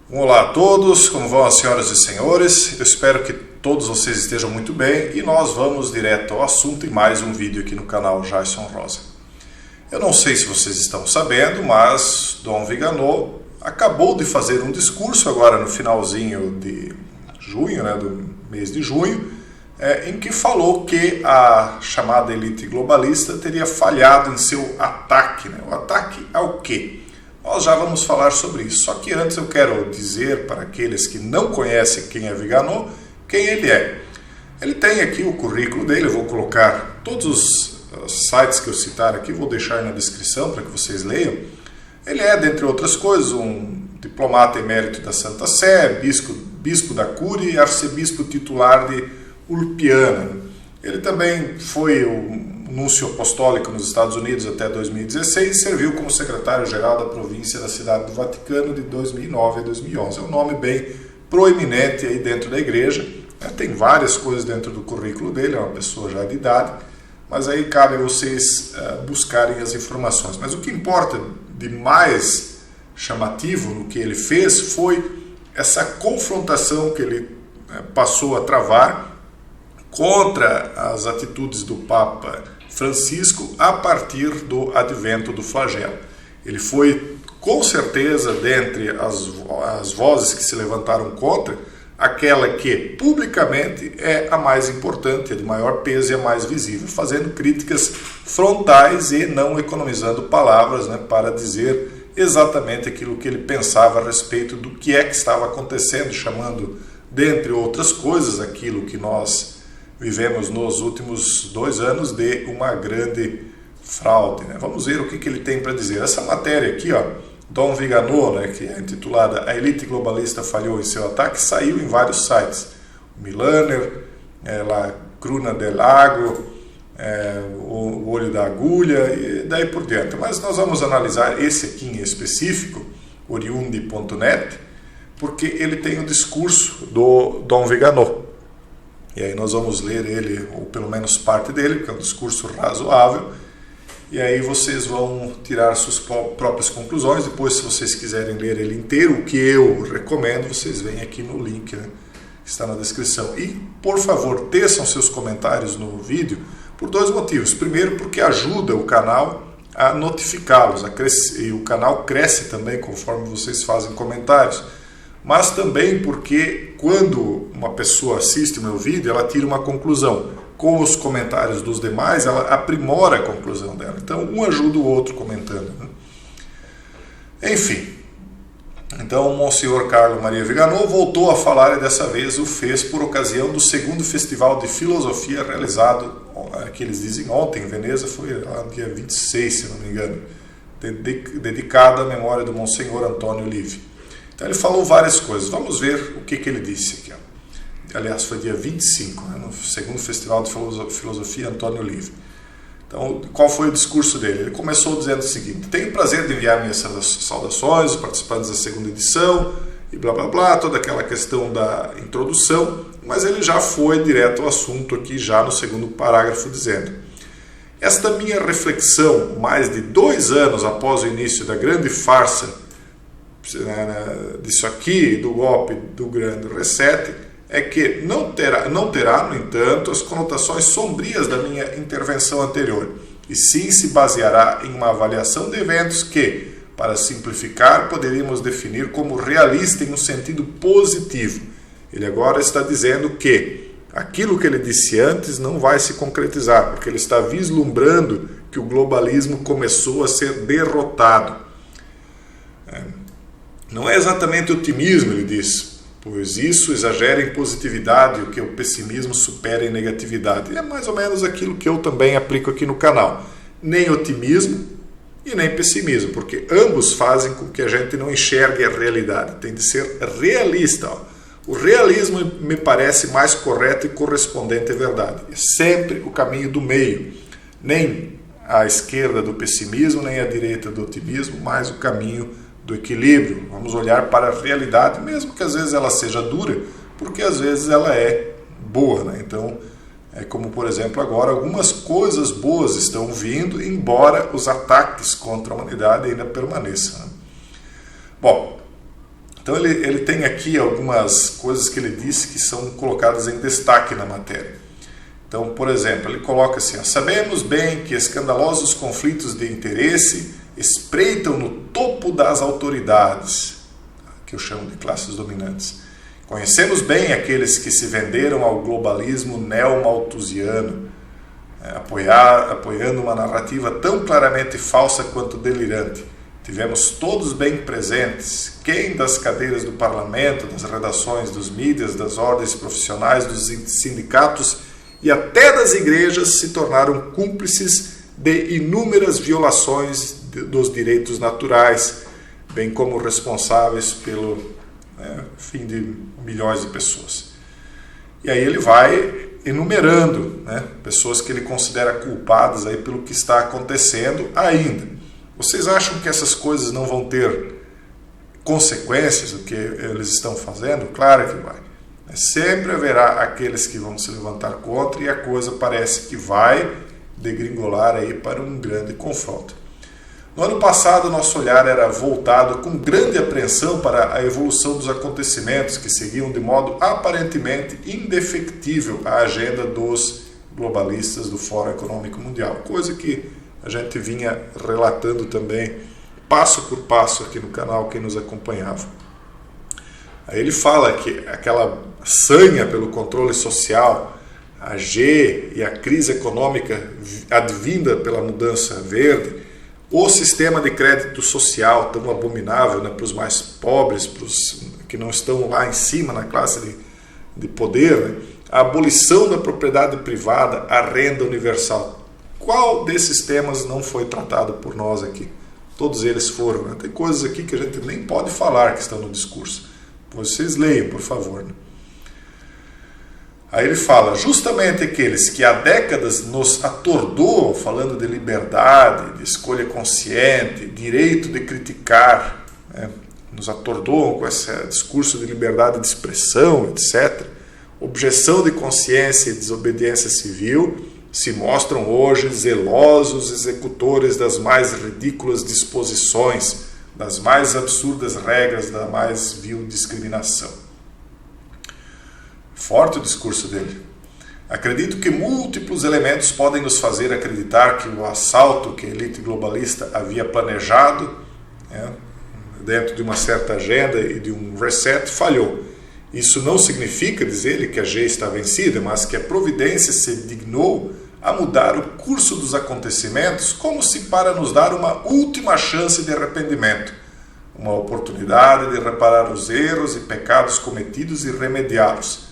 Olá a todos, como vão as senhoras e senhores? Eu espero que todos vocês estejam muito bem e nós vamos direto ao assunto em mais um vídeo aqui no canal Jason Rosa. Eu não sei se vocês estão sabendo, mas Dom Viganò acabou de fazer um discurso agora no finalzinho de junho, do mês de junho, em que falou que a chamada elite globalista teria falhado em seu ataque. O ataque ao quê? Nós já vamos falar sobre isso, só que antes eu quero dizer para aqueles que não conhecem quem é Viganò, quem ele é. Ele tem aqui o currículo dele, eu vou colocar todos os sites que eu citar aqui, vou deixar na descrição para que vocês leiam. Ele é, dentre outras coisas, um diplomata emérito da Santa Sé, bispo da Cúria e arcebispo titular de Ulpiana. Ele também foi o núncio apostólico nos Estados Unidos até 2016 e serviu como secretário-geral da província da Cidade do Vaticano de 2009 a 2011. É um nome bem proeminente aí dentro da igreja. Tem várias coisas dentro do currículo dele, é uma pessoa já de idade, mas aí cabe a vocês buscarem as informações. Mas o que importa de mais chamativo no que ele fez foi essa confrontação que ele passou a travar contra as atitudes do Papa Francisco a partir do advento do flagelo. Ele foi, com certeza, dentre as vozes que se levantaram contra, aquela que publicamente é a mais importante, a de maior peso e a mais visível, fazendo críticas frontais e não economizando palavras para dizer exatamente aquilo que ele pensava a respeito do que é que estava acontecendo, chamando, dentre outras coisas, aquilo que nós vivemos nos últimos 2 anos de uma grande fraude. Vamos ver o que ele tem para dizer. Essa matéria aqui, Dom Viganò, que é intitulada A Elite Globalista Falhou em Seu Ataque, saiu em vários sites. O Milaner, La Cruna del Lago, o Olho da Agulha e daí por diante. Mas nós vamos analisar esse aqui em específico, oriundi.net, porque ele tem o discurso do Dom Viganò. E aí nós vamos ler ele, ou pelo menos parte dele, porque é um discurso razoável, e aí vocês vão tirar suas próprias conclusões. Depois, se vocês quiserem ler ele inteiro, o que eu recomendo, vocês vêm aqui no link, que está na descrição. E, por favor, teçam seus comentários no vídeo por 2 motivos. Primeiro, porque ajuda o canal a notificá-los, e o canal cresce também conforme vocês fazem comentários. Mas também porque quando uma pessoa assiste o meu vídeo, ela tira uma conclusão. Com os comentários dos demais, ela aprimora a conclusão dela. Então, um ajuda o outro comentando. Enfim, então o Monsenhor Carlo Maria Viganò voltou a falar e dessa vez o fez por ocasião do 2º Festival de Filosofia realizado, que eles dizem ontem em Veneza, foi lá no dia 26, se não me engano, dedicado à memória do Monsenhor Antônio Livi. Então ele falou várias coisas. Vamos ver o que ele disse aqui. Aliás, foi dia 25, no 2º Festival de Filosofia Antônio Livi. Então, qual foi o discurso dele? Ele começou dizendo o seguinte: tenho o prazer de enviar minhas saudações aos participantes da 2ª edição, e blá blá blá, toda aquela questão da introdução, mas ele já foi direto ao assunto aqui, já no 2º parágrafo, dizendo: esta minha reflexão, mais de 2 anos após o início da grande farsa disso aqui, do golpe do grande reset, é que não terá, no entanto, as conotações sombrias da minha intervenção anterior, e sim se baseará em uma avaliação de eventos que, para simplificar, poderíamos definir como realista em um sentido positivo. Ele agora está dizendo que aquilo que ele disse antes não vai se concretizar, porque ele está vislumbrando que o globalismo começou a ser derrotado. Não é exatamente otimismo, ele diz, pois isso exagera em positividade o que o pessimismo supera em negatividade. E é mais ou menos aquilo que eu também aplico aqui no canal. Nem otimismo e nem pessimismo, porque ambos fazem com que a gente não enxergue a realidade. Tem de ser realista. O realismo me parece mais correto e correspondente à verdade. É sempre o caminho do meio. Nem a esquerda do pessimismo, nem a direita do otimismo, mas o caminho do equilíbrio. Vamos olhar para a realidade, mesmo que às vezes ela seja dura, porque às vezes ela é boa. Então, é como, por exemplo, agora algumas coisas boas estão vindo, embora os ataques contra a humanidade ainda permaneçam. Bom, Então ele tem aqui algumas coisas que ele disse que são colocadas em destaque na matéria. Então, por exemplo, ele coloca assim: sabemos bem que escandalosos conflitos de interesse espreitam no topo das autoridades, que eu chamo de classes dominantes. Conhecemos bem aqueles que se venderam ao globalismo neo-malthusiano, apoiando uma narrativa tão claramente falsa quanto delirante. Tivemos todos bem presentes quem das cadeiras do parlamento, das redações, dos mídias, das ordens profissionais, dos sindicatos e até das igrejas se tornaram cúmplices de inúmeras violações dos direitos naturais, bem como responsáveis pelo fim de milhões de pessoas. E aí ele vai enumerando pessoas que ele considera culpadas aí pelo que está acontecendo ainda. Vocês acham que essas coisas não vão ter consequências do que eles estão fazendo? Claro que vai. Sempre haverá aqueles que vão se levantar contra e a coisa parece que vai degringolar aí para um grande confronto. No ano passado, nosso olhar era voltado com grande apreensão para a evolução dos acontecimentos que seguiam de modo aparentemente indefectível a agenda dos globalistas do Fórum Econômico Mundial, coisa que a gente vinha relatando também, passo por passo aqui no canal, quem nos acompanhava. Aí ele fala que aquela sanha pelo controle social, a G e a crise econômica advinda pela mudança verde, o sistema de crédito social tão abominável para os mais pobres, para os que não estão lá em cima na classe de poder, a abolição da propriedade privada, a renda universal. Qual desses temas não foi tratado por nós aqui? Todos eles foram. Tem coisas aqui que a gente nem pode falar que estão no discurso. Vocês leiam, por favor. Aí ele fala: justamente aqueles que há décadas nos atordoam, falando de liberdade, de escolha consciente, direito de criticar, nos atordoam com esse discurso de liberdade de expressão, etc., objeção de consciência e desobediência civil, se mostram hoje zelosos executores das mais ridículas disposições, das mais absurdas regras, da mais vil discriminação. Forte o discurso dele. Acredito que múltiplos elementos podem nos fazer acreditar que o assalto que a elite globalista havia planejado, dentro de uma certa agenda e de um reset, falhou. Isso não significa, diz ele, que a G está vencida, mas que a providência se dignou a mudar o curso dos acontecimentos como se para nos dar uma última chance de arrependimento, uma oportunidade de reparar os erros e pecados cometidos e remediá-los.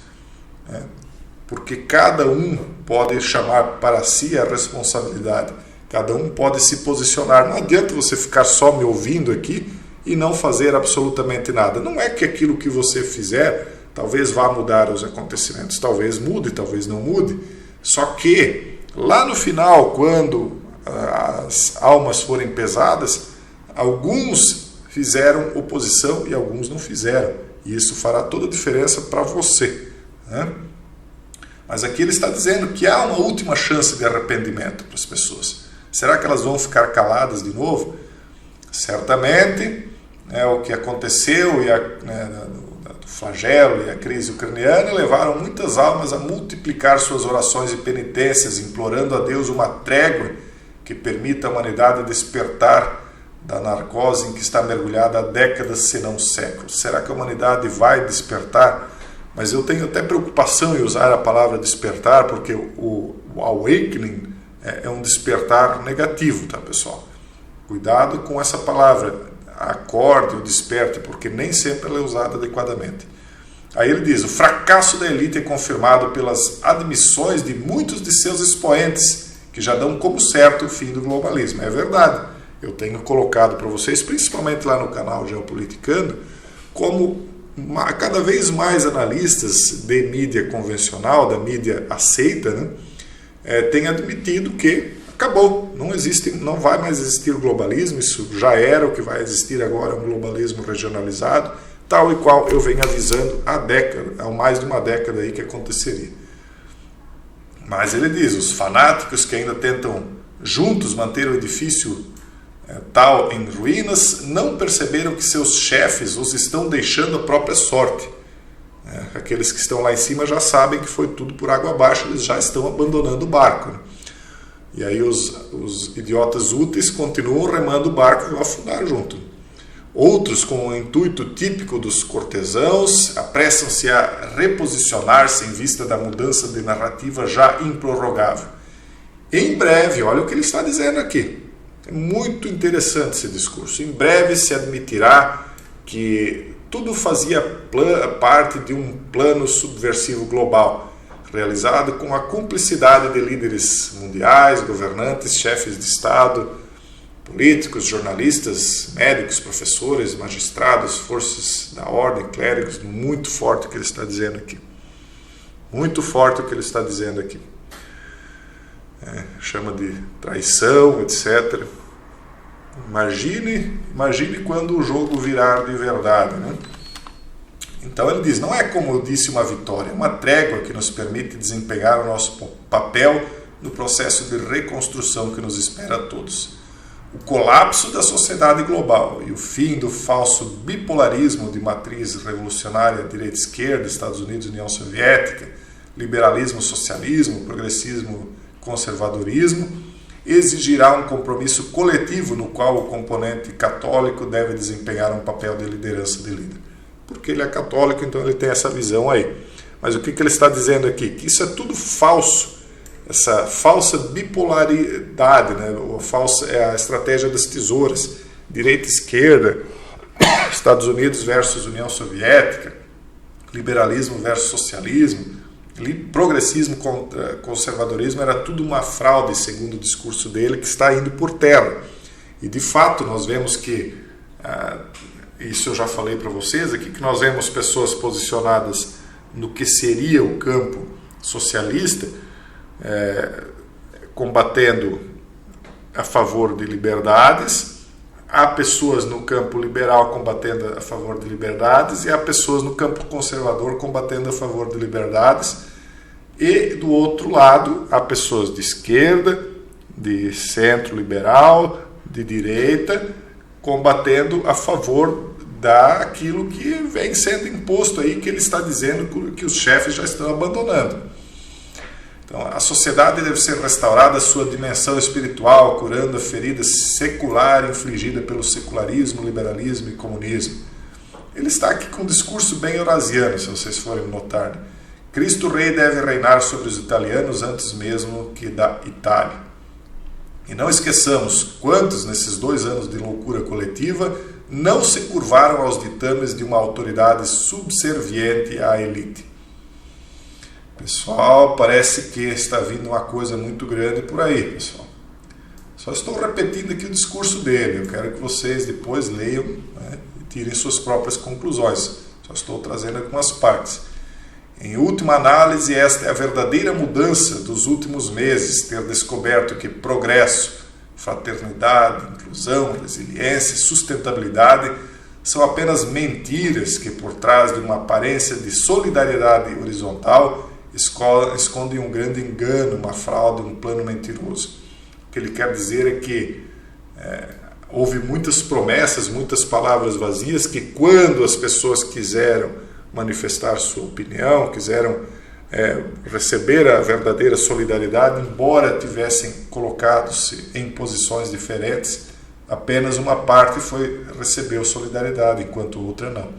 Porque cada um pode chamar para si a responsabilidade, cada um pode se posicionar. Não adianta você ficar só me ouvindo aqui e não fazer absolutamente nada. Não é que aquilo que você fizer talvez vá mudar os acontecimentos, talvez mude, talvez não mude, só que lá no final, quando as almas forem pesadas, alguns fizeram oposição e alguns não fizeram. E isso fará toda a diferença para você. Mas aqui ele está dizendo que há uma última chance de arrependimento para as pessoas. Será que elas vão ficar caladas de novo? Certamente, o que aconteceu do flagelo e a crise ucraniana levaram muitas almas a multiplicar suas orações e penitências, implorando a Deus uma trégua que permita à humanidade despertar da narcose em que está mergulhada há décadas, se não séculos. Será que a humanidade vai despertar? Mas eu tenho até preocupação em usar a palavra despertar, porque o awakening é um despertar negativo, tá, pessoal? Cuidado com essa palavra, acorde ou desperte, porque nem sempre ela é usada adequadamente. Aí ele diz: o fracasso da elite é confirmado pelas admissões de muitos de seus expoentes, que já dão como certo o fim do globalismo. É verdade. Eu tenho colocado para vocês, principalmente lá no canal Geopoliticando, como cada vez mais analistas de mídia convencional, da mídia aceita, têm admitido que acabou, não vai mais existir o globalismo, isso já era, o que vai existir agora é um globalismo regionalizado, tal e qual eu venho avisando há mais de uma década aí que aconteceria. Mas ele diz: os fanáticos que ainda tentam juntos manter o edifício tal em ruínas, não perceberam que seus chefes os estão deixando à própria sorte. Aqueles que estão lá em cima já sabem que foi tudo por água abaixo, eles já estão abandonando o barco. E aí os idiotas úteis continuam remando o barco e vão afundar junto. Outros, com o intuito típico dos cortesãos, apressam-se a reposicionar-se em vista da mudança de narrativa já improrrogável. Em breve, olha o que ele está dizendo aqui. É muito interessante esse discurso. Em breve se admitirá que tudo fazia parte de um plano subversivo global, realizado com a cumplicidade de líderes mundiais, governantes, chefes de Estado, políticos, jornalistas, médicos, professores, magistrados, forças da ordem, clérigos. Muito forte o que ele está dizendo aqui. Muito forte o que ele está dizendo aqui. Chama de traição, etc. Imagine quando o jogo virar de verdade, né? Então ele diz, não é como eu disse uma vitória, é uma trégua que nos permite desempenhar o nosso papel no processo de reconstrução que nos espera a todos. O colapso da sociedade global e o fim do falso bipolarismo de matriz revolucionária direita-esquerda, Estados Unidos e União Soviética, liberalismo-socialismo, progressismo-conservadorismo, exigirá um compromisso coletivo no qual o componente católico deve desempenhar um papel de liderança de líder. Porque ele é católico, então ele tem essa visão aí. Mas o que ele está dizendo aqui? Que isso é tudo falso. Essa falsa bipolaridade, né? É a estratégia das tesouras, direita e esquerda, Estados Unidos versus União Soviética, liberalismo versus socialismo, progressismo contra conservadorismo, era tudo uma fraude, segundo o discurso dele, que está indo por terra. E de fato nós vemos que, isso eu já falei para vocês aqui, que nós vemos pessoas posicionadas no que seria o campo socialista, combatendo a favor de liberdades, há pessoas no campo liberal combatendo a favor de liberdades e há pessoas no campo conservador combatendo a favor de liberdades, e do outro lado há pessoas de esquerda, de centro liberal, de direita, combatendo a favor daquilo que vem sendo imposto aí, que ele está dizendo que os chefes já estão abandonando. Então, a sociedade deve ser restaurada à sua dimensão espiritual, curando a ferida secular infligida pelo secularismo, liberalismo e comunismo. Ele está aqui com um discurso bem eurasiano, se vocês forem notar. Cristo Rei deve reinar sobre os italianos antes mesmo que da Itália. E não esqueçamos quantos, nesses 2 anos de loucura coletiva, não se curvaram aos ditames de uma autoridade subserviente à elite. Pessoal, parece que está vindo uma coisa muito grande por aí, pessoal. Só estou repetindo aqui o discurso dele. Eu quero que vocês depois leiam, né, e tirem suas próprias conclusões. Só estou trazendo algumas partes. Em última análise, esta é a verdadeira mudança dos últimos meses, ter descoberto que progresso, fraternidade, inclusão, resiliência e sustentabilidade são apenas mentiras que, por trás de uma aparência de solidariedade horizontal, escondem um grande engano, uma fraude, um plano mentiroso. O que ele quer dizer é que houve muitas promessas, muitas palavras vazias, que quando as pessoas quiseram manifestar sua opinião, quiseram receber a verdadeira solidariedade, embora tivessem colocado-se em posições diferentes, apenas uma parte recebeu solidariedade, enquanto outra não.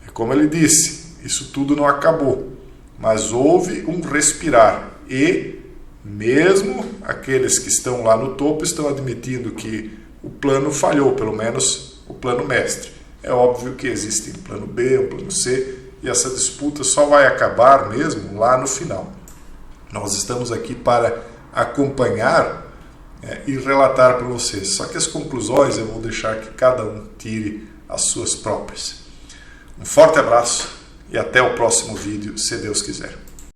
É como ele disse, isso tudo não acabou, mas houve um respirar, e mesmo aqueles que estão lá no topo estão admitindo que o plano falhou, pelo menos o plano mestre. É óbvio que existe um plano B, um plano C, e essa disputa só vai acabar mesmo lá no final. Nós estamos aqui para acompanhar e relatar para vocês. Só que as conclusões eu vou deixar que cada um tire as suas próprias. Um forte abraço e até o próximo vídeo, se Deus quiser.